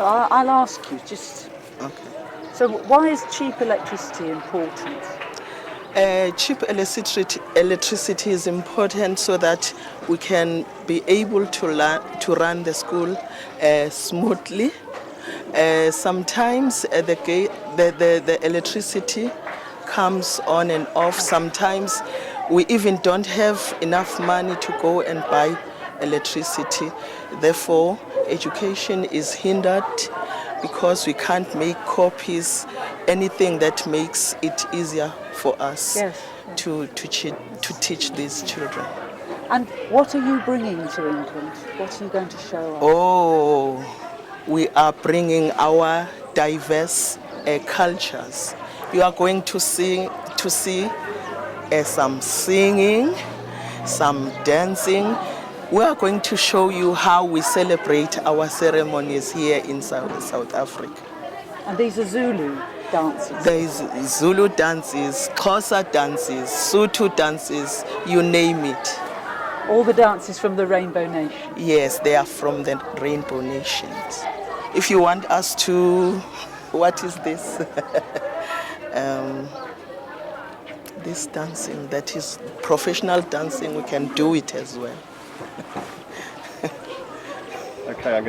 So I'll ask you just. Okay. So why is cheap electricity important? Cheap electricity is important so that we can be able to run the school smoothly. Sometimes the electricity comes on and off. Sometimes we even don't have enough money to go and buy electricity. Therefore, education is hindered because we can't make copies, anything that makes it easier for us to teach these children. And what are you bringing to England? What are you going to show us? Oh, we are bringing our diverse cultures. You are going to see some singing, some dancing. We are going to show you how we celebrate our ceremonies here in South Africa. And these are Zulu dances? There is Zulu dances, Xhosa dances, Sotho dances, you name it. All the dances from the Rainbow Nation? Yes, they are from the Rainbow Nations. If you want us to, what is this? This dancing, that is professional dancing, we can do it as well. Okay, I'm going